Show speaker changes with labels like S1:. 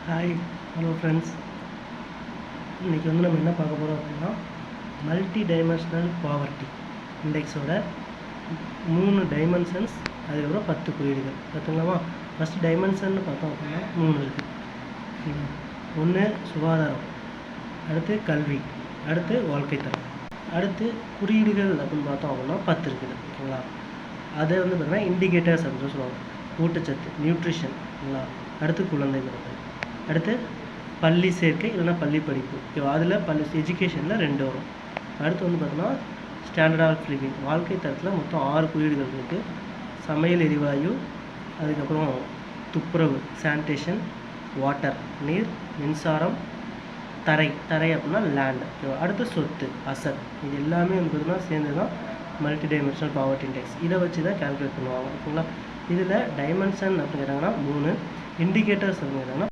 S1: Hi hello friends. இன்றைக்கி வந்து நம்ம என்ன பார்க்க போகிறோம் அப்படின்னா, மல்டி டைமென்ஷனல் பாவர்ட்டி இண்டெக்ஸோட 3 டைமென்ஷன்ஸ், அதுக்கப்புறம் 10 குறியீடுகள் பார்த்துங்களாமா. ஃபஸ்ட்டு டைமென்ஷன்னு பார்த்தோம் அப்படின்னா 3 இருக்குது. ஒன்று சுகாதாரம், அடுத்து கல்வி, அடுத்து வாழ்க்கை தரம். அடுத்து குறியீடுகள் அப்படின்னு பார்த்தோம் அப்படின்னா 10 இருக்குது. ஓகேங்களா. அதை வந்து பார்த்திங்கன்னா இண்டிகேட்டர்ஸ் அப்படின்னு சொல்லுவாங்க. ஊட்டச்சத்து, நியூட்ரிஷன். ஓகேங்களா. அடுத்து குழந்தை பிறப்பு, அடுத்து பள்ளி சேர்க்கை இல்லைன்னா பள்ளி படிப்பு. ஓகேவா. அதில் எஜுகேஷனில் 2 வரும். அடுத்து வந்து பார்த்தோன்னா ஸ்டாண்டர்ட் ஆஃப் லிவிங், வாழ்க்கை தரத்தில் மொத்தம் 6 குறியீடுகள் இருக்குது. சமையல் எரிவாயு, அதுக்கப்புறம் துப்புரவு சானிடேஷன், வாட்டர் நீர், மின்சாரம், தரை அப்படின்னா லேண்ட். ஓகேவா. அடுத்து சொத்து அசட். இது எல்லாமே வந்து பார்த்தீங்கன்னா சேர்ந்து தான் மல்டி டைமென்ஷனல் பாவர்ட்டி இண்டெக்ஸ். இதை வச்சு தான் கால்குலேட் பண்ணுவாங்க. ஓகேங்களா. இதில் டைமென்ஷன் அப்படின்னு கேட்டாங்கன்னா 3, இண்டிகேட்டர்ஸ் அப்படின்னு கேட்டாங்கன்னா